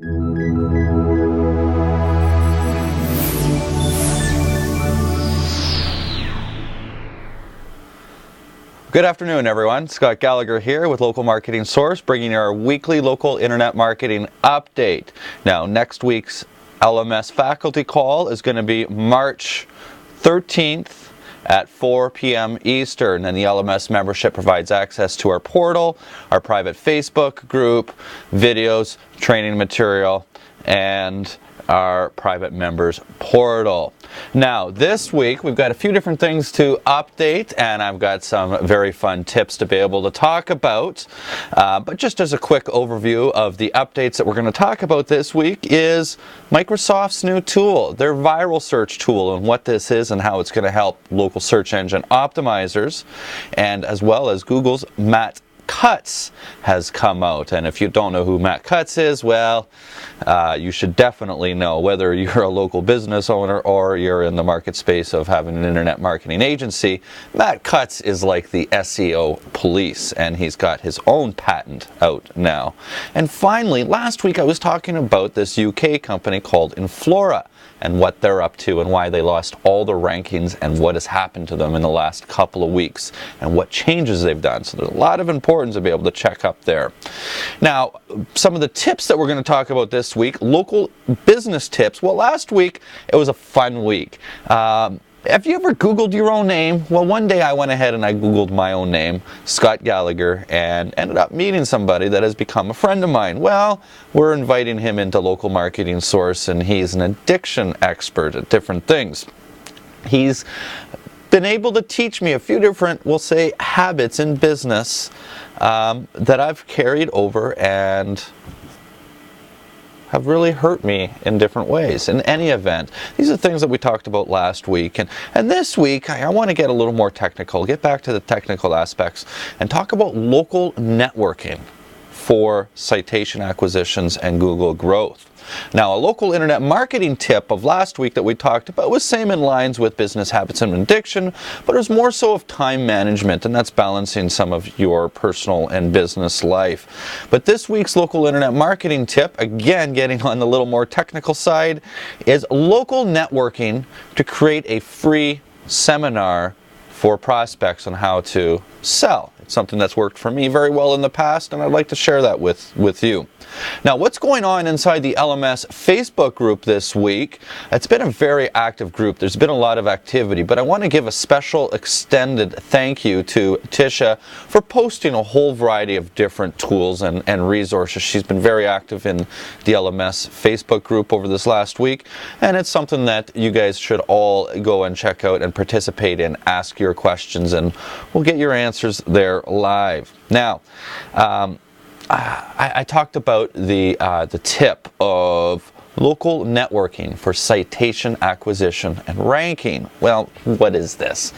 Good afternoon, everyone. Scott Gallagher here with Local Marketing Source, bringing you our weekly local internet marketing update. Now, next week's LMS faculty call is going to be March 13th at 4 p.m. Eastern, and the LMS membership provides access to our portal, our private Facebook group, videos, training material, and our private members portal. Now, this week we've got a few different things to update, and I've got some very fun tips to be able to talk about. But just as a quick overview of the updates that we're going to talk about this week is Microsoft's new tool, their ViralSearch tool, and what this is and how it's going to help local search engine optimizers, and as well as Google's Matt Cutts has come out. And if you don't know who Matt Cutts is, well, you should definitely know, whether you're a local business owner or you're in the market space of having an internet marketing agency. Matt Cutts is like the SEO police, and he's got his own patent out now. And finally, last week I was talking about this UK company called Interflora and what they're up to and why they lost all the rankings and what has happened to them in the last couple of weeks and what changes they've done. So there's a lot of importance to be able to check up there. Now, some of the tips that we're going to talk about this week, local business tips. Well, last week it was a fun week. Have you ever Googled your own name? Well, one day I went ahead and I Googled my own name, Scott Gallagher, and ended up meeting somebody that has become a friend of mine. Well, we're inviting him into Local Marketing Source, and he's an addiction expert at different things. He's been able to teach me a few different, we'll say, habits in business that I've carried over and have really hurt me in different ways. In any event, these are things that we talked about last week, and this week I want to get a little more technical, get back to the technical aspects, and talk about local networking for citation acquisitions and Google growth. Now, a local internet marketing tip of last week that we talked about was same in lines with business habits and addiction, but it was more so of time management, and that's balancing some of your personal and business life. But this week's local internet marketing tip, again getting on the little more technical side, is local networking to create a free seminar for prospects on how to sell. It's something that's worked for me very well in the past, and I'd like to share that with you. Now, what's going on inside the LMS Facebook group this week? It's been a very active group. There's been a lot of activity, but I want to give a special extended thank you to Tisha for posting a whole variety of different tools and resources. She's been very active in the LMS Facebook group over this last week, and it's something that you guys should all go and check out and participate in. Ask your questions, and we'll get your answers there live. Now, I talked about the tip of local networking for citation acquisition and ranking. Well, what is this?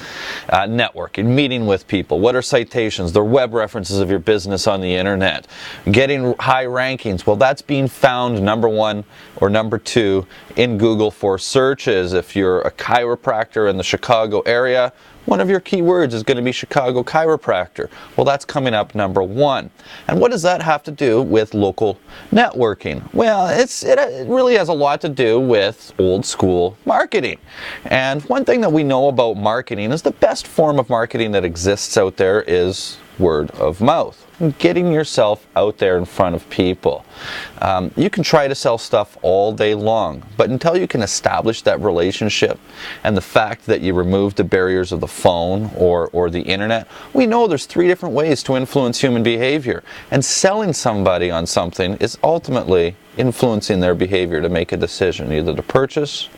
Networking, meeting with people. What are citations? They're web references of your business on the internet. Getting high rankings. Well, that's being found number 1 or number 2 in Google for searches. If you're a chiropractor in the Chicago area, one of your keywords is going to be Chicago chiropractor. Well, that's coming up number 1. And what does that have to do with local networking? Well, it really has a lot to do with old school marketing. And one thing that we know about marketing is the best form of marketing that exists out there is word of mouth. Getting yourself out there in front of people. You can try to sell stuff all day long, but until you can establish that relationship and the fact that you remove the barriers of the phone or the internet, we know there's 3 different ways to influence human behavior. And selling somebody on something is ultimately influencing their behavior to make a decision, either to purchase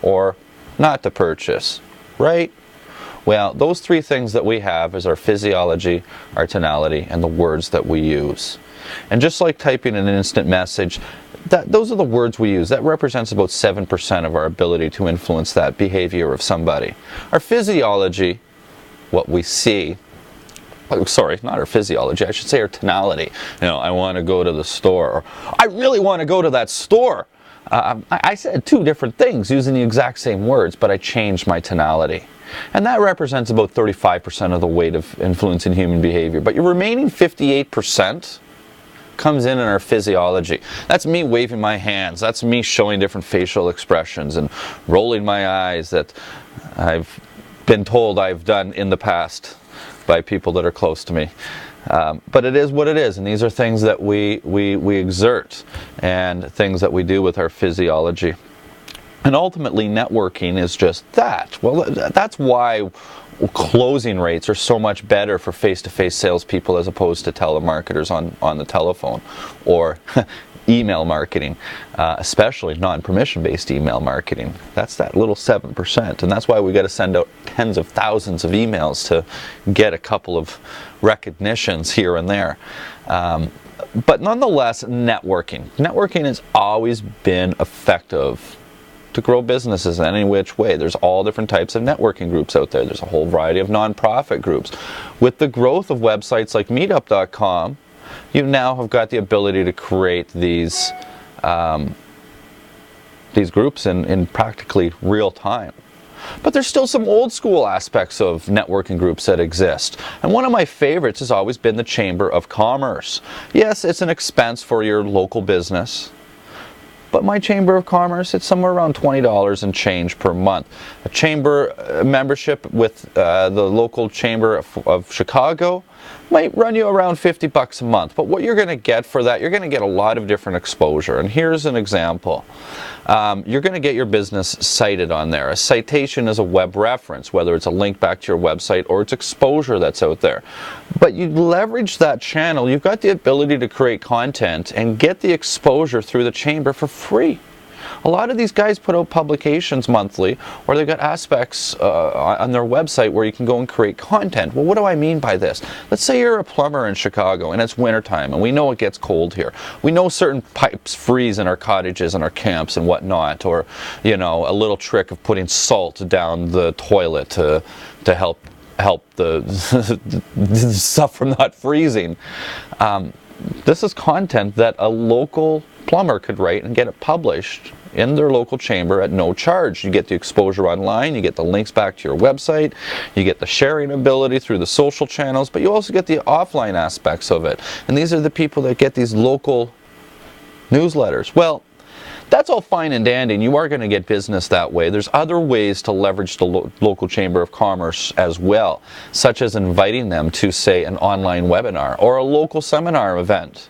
or not to purchase, right? Well, those 3 things that we have is our physiology, our tonality, and the words that we use. And just like typing an instant message, those are the words we use. That represents about 7% of our ability to influence that behavior of somebody. Our physiology, what we see, sorry, not our physiology, I should say our tonality. You know, I want to go to the store, or I really want to go to that store. I said 2 different things using the exact same words, but I changed my tonality. And that represents about 35% of the weight of influencing human behavior. But your remaining 58%, comes in our physiology. That's me waving my hands. That's me showing different facial expressions and rolling my eyes that I've been told I've done in the past by people that are close to me. But it is what it is, and these are things that we exert and things that we do with our physiology. And ultimately, networking is just that. Well, that's why closing rates are so much better for face-to-face salespeople as opposed to telemarketers on the telephone or email marketing, especially non-permission based email marketing. That's that little 7%, and that's why we got to send out tens of thousands of emails to get a couple of recognitions here and there. But nonetheless, networking has always been effective to grow businesses in any which way. There's all different types of networking groups out there. There's a whole variety of nonprofit groups. With the growth of websites like meetup.com, you now have got the ability to create these groups in practically real time. But there's still some old school aspects of networking groups that exist. And one of my favorites has always been the Chamber of Commerce. Yes, it's an expense for your local business, but my Chamber of Commerce, it's somewhere around $20 and change per month. A chamber membership with the local Chamber of Chicago might run you around $50 a month. But what you're going to get for that, you're going to get a lot of different exposure. And here's an example. You're going to get your business cited on there. A citation is a web reference, whether it's a link back to your website or it's exposure that's out there. But you leverage that channel, you've got the ability to create content and get the exposure through the chamber for free. A lot of these guys put out publications monthly, or they've got aspects on their website where you can go and create content. Well, what do I mean by this? Let's say you're a plumber in Chicago and it's wintertime and we know it gets cold here. We know certain pipes freeze in our cottages and our camps and whatnot, or, you know, a little trick of putting salt down the toilet to help the stuff from not freezing. This is content that a local plumber could write and get it published in their local chamber at no charge. You get the exposure online, you get the links back to your website, you get the sharing ability through the social channels, but you also get the offline aspects of it. And these are the people that get these local newsletters. Well, that's all fine and dandy, and you are going to get business that way. There's other ways to leverage the local Chamber of Commerce as well, such as inviting them to, say, an online webinar or a local seminar event.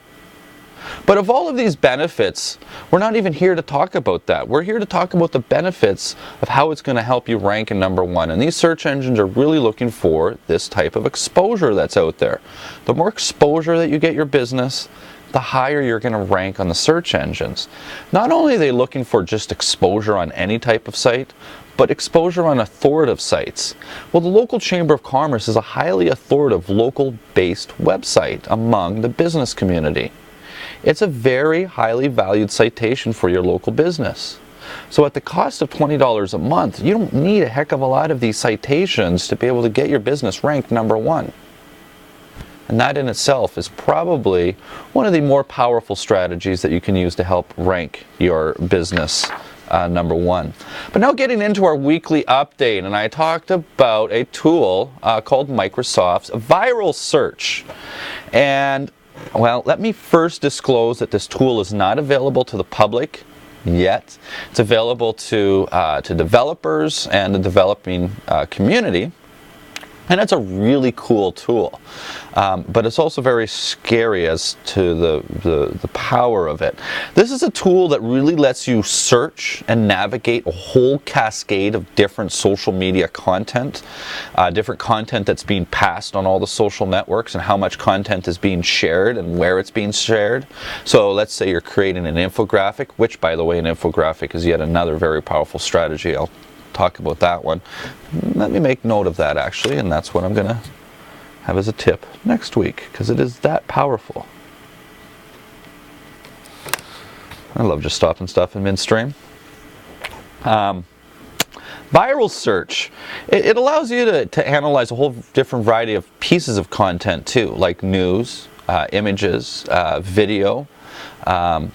But of all of these benefits, we're not even here to talk about that. We're here to talk about the benefits of how it's going to help you rank in #1. And these search engines are really looking for this type of exposure that's out there. The more exposure that you get your business, the higher you're going to rank on the search engines. Not only are they looking for just exposure on any type of site, but exposure on authoritative sites. Well, the local Chamber of Commerce is a highly authoritative local-based website among the business community. It's a very highly valued citation for your local business. So at the cost of $20 a month, you don't need a heck of a lot of these citations to be able to get your business ranked #1. And that in itself is probably one of the more powerful strategies that you can use to help rank your business #1. But now getting into our weekly update, and I talked about a tool called Microsoft's ViralSearch. And well, let me first disclose that this tool is not available to the public yet. It's available to developers and the developing community. And it's a really cool tool, but it's also very scary as to the power of it. This is a tool that really lets you search and navigate a whole cascade of different social media content, different content that's being passed on all the social networks, and how much content is being shared and where it's being shared. So let's say you're creating an infographic, which, by the way, an infographic is yet another very powerful strategy. I'll talk about that one. Let me make note of that, actually, and that's what I'm going to have as a tip next week, because it is that powerful. I love just stopping stuff in midstream. ViralSearch, it allows you to analyze a whole different variety of pieces of content too, like news, images, video,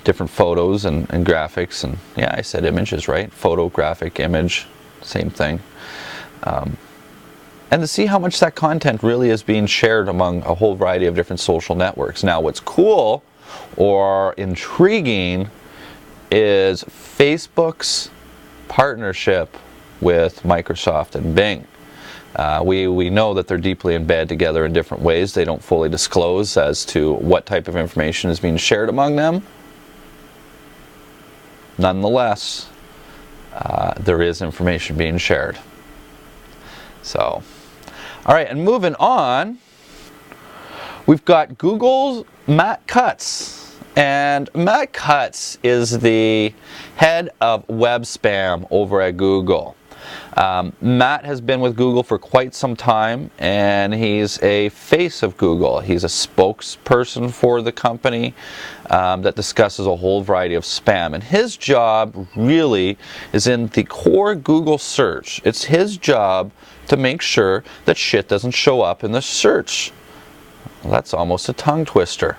different photos and graphics, and yeah, I said images, right? Photo, graphic, image, same thing. And to see how much that content really is being shared among a whole variety of different social networks. Now, what's cool or intriguing is Facebook's partnership with Microsoft and Bing. We know that they're deeply in bed together in different ways. They don't fully disclose as to what type of information is being shared among them. Nonetheless, there is information being shared. So, all right, and moving on, we've got Google's Matt Cutts. And Matt Cutts is the head of web spam over at Google. Matt has been with Google for quite some time, and he's a face of Google. He's a spokesperson for the company that discusses a whole variety of spam. And his job really is in the core Google search. It's his job to make sure that shit doesn't show up in the search. Well, that's almost a tongue twister.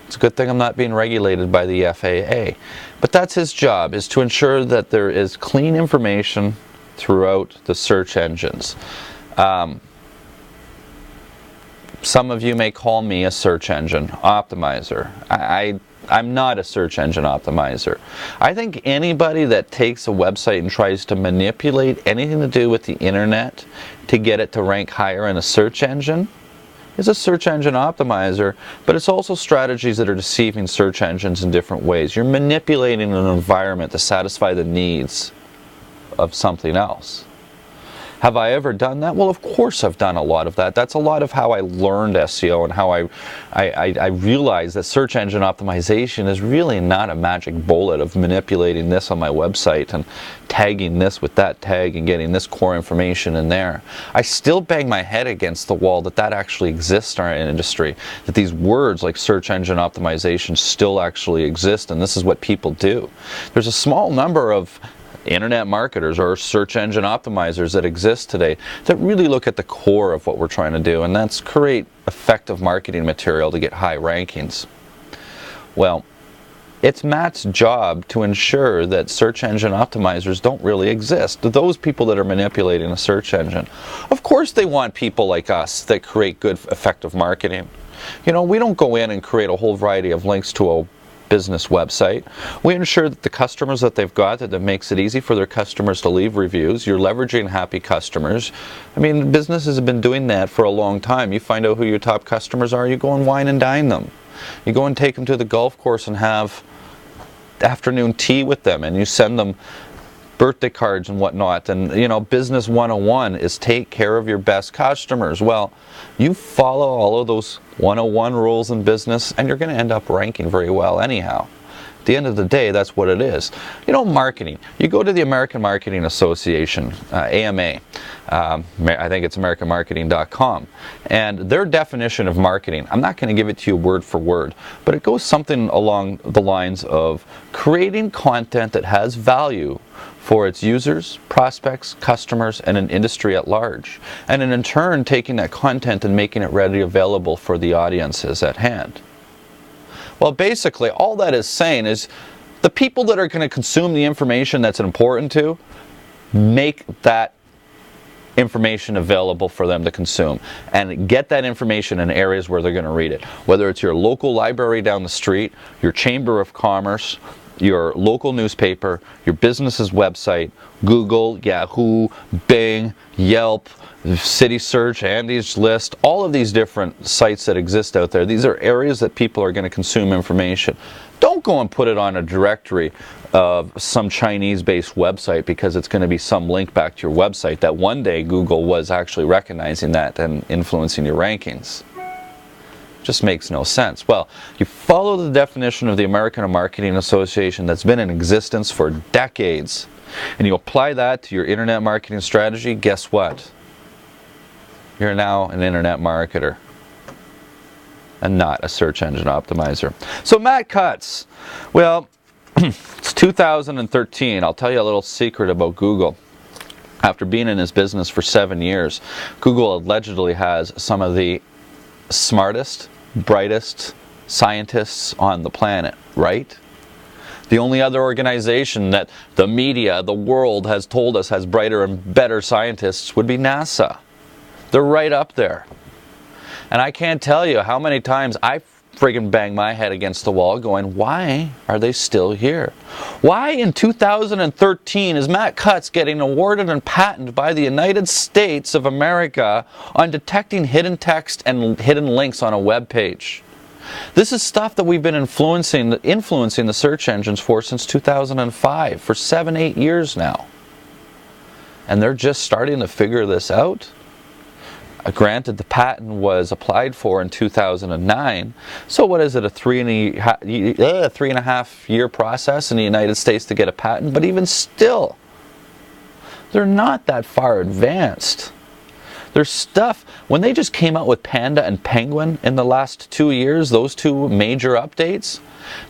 It's a good thing I'm not being regulated by the FAA. But that's his job, is to ensure that there is clean information throughout the search engines. Some of you may call me a search engine optimizer. I'm not a search engine optimizer. I think anybody that takes a website and tries to manipulate anything to do with the internet to get it to rank higher in a search engine is a search engine optimizer, but it's also strategies that are deceiving search engines in different ways. You're manipulating an environment to satisfy the needs of something else. Have I ever done that? Well, of course I've done a lot of that. That's a lot of how I learned SEO and how I realized that search engine optimization is really not a magic bullet of manipulating this on my website and tagging this with that tag and getting this core information in there. I still bang my head against the wall that that actually exists in our industry, that these words like search engine optimization still actually exist, and this is what people do. There's a small number of internet marketers or search engine optimizers that exist today that really look at the core of what we're trying to do, and that's create effective marketing material to get high rankings. Well, it's Matt's job to ensure that search engine optimizers don't really exist. Those people that are manipulating a search engine. Of course they want people like us that create good, effective marketing. You know, we don't go in and create a whole variety of links to a business website. We ensure that the customers that they've got, that it makes it easy for their customers to leave reviews. You're leveraging happy customers. I mean, businesses have been doing that for a long time. You find out who your top customers are, you go and wine and dine them. You go and take them to the golf course and have afternoon tea with them, and you send them birthday cards and whatnot. And you know, business 101 is take care of your best customers. Well, you follow all of those 101 rules in business and you're going to end up ranking very well anyhow. At the end of the day, that's what it is. You know, marketing. You go to the American Marketing Association, AMA. I think it's AmericanMarketing.com. And their definition of marketing, I'm not going to give it to you word for word, but it goes something along the lines of creating content that has value for its users, prospects, customers, and an industry at large. And in turn, taking that content and making it readily available for the audiences at hand. Well, basically, all that is saying is the people that are going to consume the information that's important to, make that information available for them to consume and get that information in areas where they're going to read it. Whether it's your local library down the street, your chamber of commerce, your local newspaper, your business's website, Google, Yahoo, Bing, Yelp, City Search, Andy's List, all of these different sites that exist out there. These are areas that people are going to consume information. Don't go and put it on a directory of some Chinese-based website because it's going to be some link back to your website that one day Google was actually recognizing that and influencing your rankings. Just makes no sense. Well, you follow the definition of the American Marketing Association that's been in existence for decades, and you apply that to your internet marketing strategy, guess what? You're now an internet marketer and not a search engine optimizer. So Matt Cutts, well, it's 2013. I'll tell you a little secret about Google. After being in this business for 7 years, Google allegedly has some of the smartest, brightest scientists on the planet, right? The only other organization that the media, the world has told us has brighter and better scientists would be NASA. They're right up there. And I can't tell you how many times I've friggin' bang my head against the wall going, why are they still here? Why in 2013 is Matt Cutts getting awarded and patented by the United States of America on detecting hidden text and hidden links on a web page? This is stuff that we've been influencing the search engines for since 2005, for 7-8 years now. And they're just starting to figure this out. Granted, the patent was applied for in 2009, so what is it, a 3.5 year process in the United States to get a patent? But even still, they're not that far advanced. There's stuff, when they just came out with Panda and Penguin in the last 2 years, those two major updates,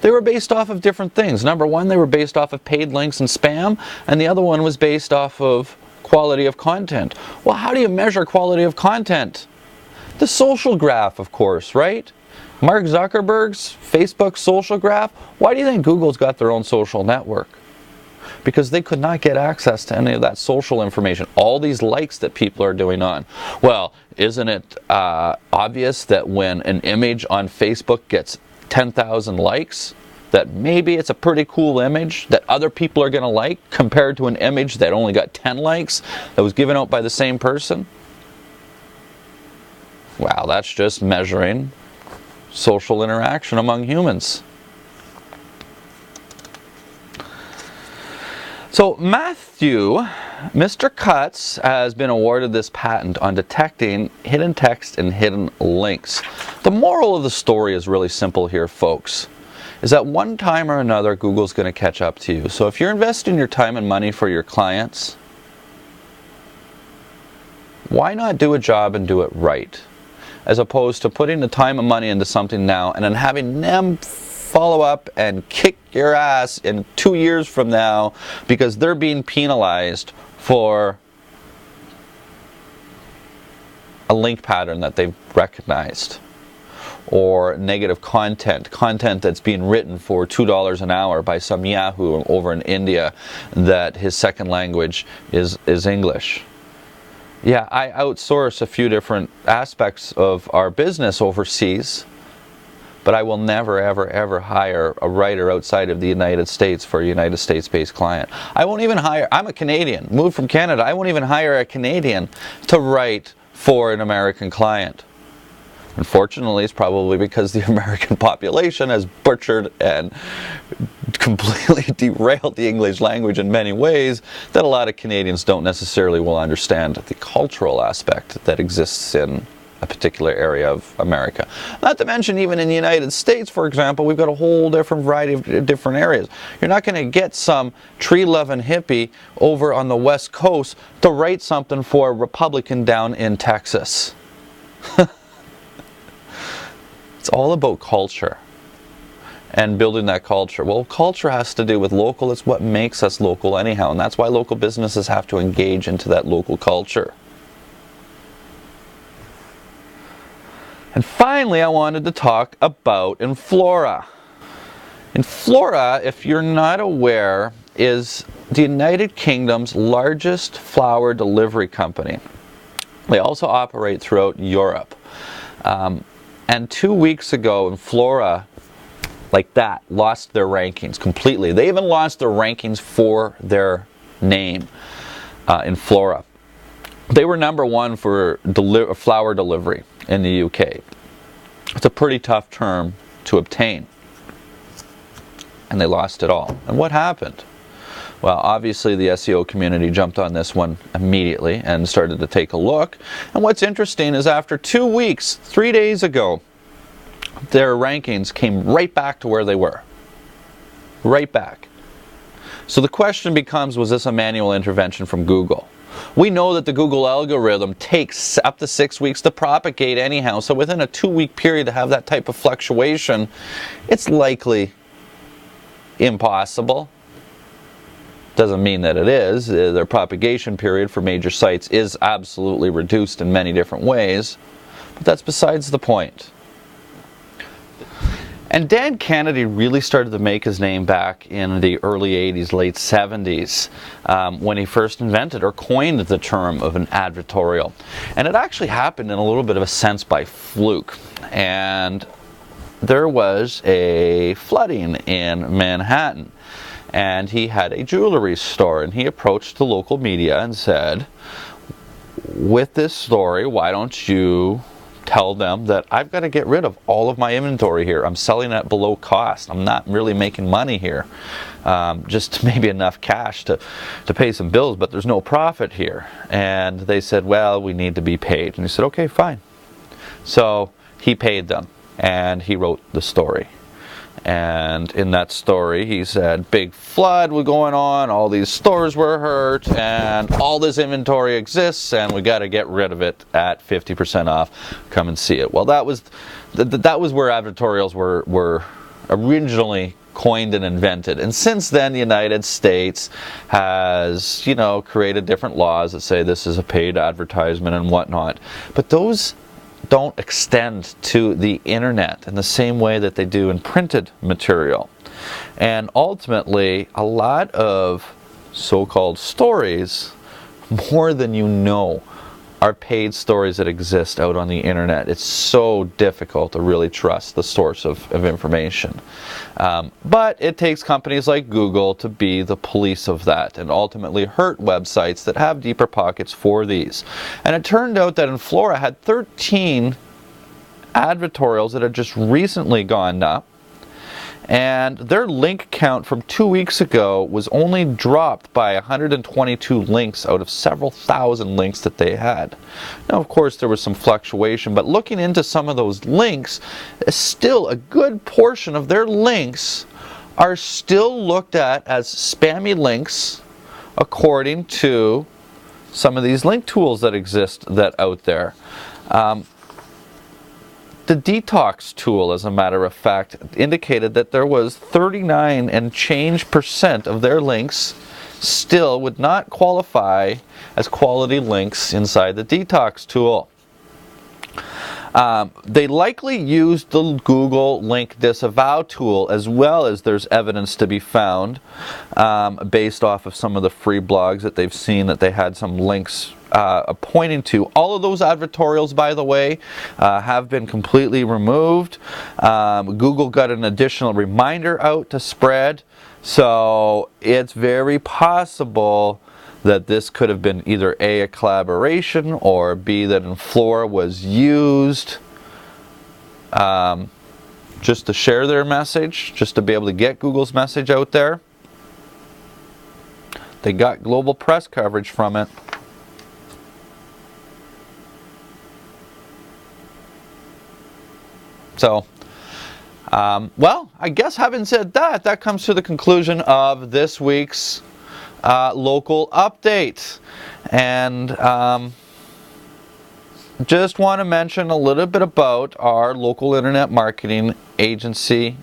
they were based off of different things. Number one, they were based off of paid links and spam, and the other one was based off of quality of content. Well, how do you measure quality of content? The social graph, of course, right? Mark Zuckerberg's Facebook social graph. Why do you think Google's got their own social network? Because they could not get access to any of that social information. All these likes that people are doing on. Well, isn't it obvious that when an image on Facebook gets 10,000 likes, that maybe it's a pretty cool image that other people are going to like compared to an image that only got 10 likes that was given out by the same person? Wow, that's just measuring social interaction among humans. So Mr. Cutts has been awarded this patent on detecting hidden text and hidden links. The moral of the story is really simple here, folks, is that one time or another Google's going to catch up to you. So if you're investing your time and money for your clients, why not do a job and do it right? As opposed to putting the time and money into something now and then having them follow up and kick your ass in 2 years from now because they're being penalized for a link pattern that they've recognized, or negative content that's being written for $2 an hour by some Yahoo over in India that his second language is English. Yeah, I outsource a few different aspects of our business overseas, but I will never, ever, ever hire a writer outside of the United States for a United States-based client. I won't even hire, I'm a Canadian, moved from Canada, I won't even hire a Canadian to write for an American client. Unfortunately, it's probably because the American population has butchered and completely derailed the English language in many ways that a lot of Canadians don't necessarily will understand the cultural aspect that exists in a particular area of America. Not to mention, even in the United States, for example, we've got a whole different variety of different areas. You're not going to get some tree-loving hippie over on the West Coast to write something for a Republican down in Texas. It's all about culture and building that culture. Well, culture has to do with local. It's what makes us local anyhow, and that's why local businesses have to engage into that local culture. And finally, I wanted to talk about Interflora. Interflora, if you're not aware, is the United Kingdom's largest flower delivery company. They also operate throughout Europe. And 2 weeks ago, Interflora, like that, lost their rankings completely. They even lost their rankings for their name, Interflora. They were #1 for flower delivery in the UK. It's a pretty tough term to obtain. And they lost it all. And what happened? Well, obviously the SEO community jumped on this one immediately and started to take a look. And what's interesting is after 2 weeks, 3 days ago, their rankings came right back to where they were. Right back. So the question becomes, was this a manual intervention from Google? We know that the Google algorithm takes up to 6 weeks to propagate anyhow, so within a 2-week period to have that type of fluctuation, it's likely impossible. Doesn't mean that it is. Their propagation period for major sites is absolutely reduced in many different ways, but that's besides the point. And Dan Kennedy really started to make his name back in the early 80s, late 70s, when he first invented or coined the term of an advertorial. And it actually happened in a little bit of a sense by fluke. And there was a flooding in Manhattan, and he had a jewelry store, and he approached the local media and said, with this story, why don't you tell them that I've got to get rid of all of my inventory here. I'm selling at below cost. I'm not really making money here. Just maybe enough cash to pay some bills, but there's no profit here. And they said, well, we need to be paid. And he said, okay, fine. So he paid them, and he wrote the story. And in that story, he said, big flood was going on, all these stores were hurt, and all this inventory exists, and we got to get rid of it at 50% off. Come and see it. Well, that was where advertorials were originally coined and invented. And since then, the United States has, created different laws that say this is a paid advertisement and whatnot. But those don't extend to the internet in the same way that they do in printed material. And ultimately, a lot of so-called stories, more than you know, are paid stories that exist out on the internet. It's so difficult to really trust the source of information. But it takes companies like Google to be the police of that and ultimately hurt websites that have deeper pockets for these. And it turned out that Interflora had 13 advertorials that had just recently gone up, and their link count from 2 weeks ago was only dropped by 122 links out of several thousand links that they had. Now, of course, there was some fluctuation, but looking into some of those links, still a good portion of their links are still looked at as spammy links according to some of these link tools that exist out there. The detox tool, as a matter of fact, indicated that there was 39 and change % of their links still would not qualify as quality links inside the detox tool. They likely used the Google link disavow tool, as well as there's evidence to be found based off of some of the free blogs that they've seen that they had some links pointing to. All of those advertorials, by the way, have been completely removed. Google got an additional reminder out to spread, so it's very possible that this could have been either A, a collaboration, or B, that Interflora was used just to share their message, just to be able to get Google's message out there. They got global press coverage from it. So, well, I guess having said that, that comes to the conclusion of this week's local update. And just want to mention a little bit about our local internet marketing agency